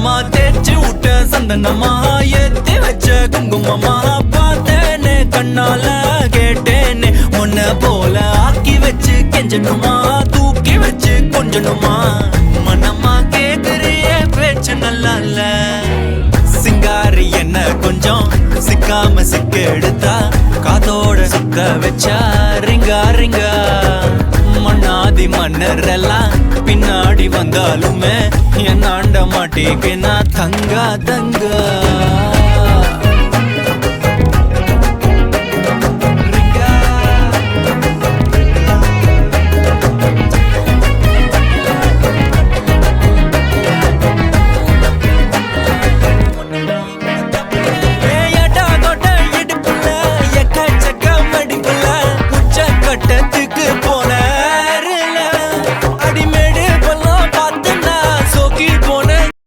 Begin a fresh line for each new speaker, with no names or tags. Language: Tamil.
சந்தனமா தேய்ச்சி விட்ட சந்தனமா ஏத்தி வச்ச குங்குமமா பார்த்தேனே கண்ணால கேட்டேனே உன்ன போல ஆக்கி வச்சு கெஞ்சணுமா தூக்கி வச்சு கொஞ்சணுமா மனமா கேக்குறியே பேச்சு நல்லா இல்ல சிங்காரி என்ன கொஞ்சம் சிக்காம சிக்க எடுத்தா காதோட சுக்க வச்சா ரிங்கா ரிங்கா மண்ணாதி மன்னர் எல்லாம் பின்னாடி வந்தாலுமே என் ஆண்ட மாட்டேக்கு நான் தங்கா தங்கா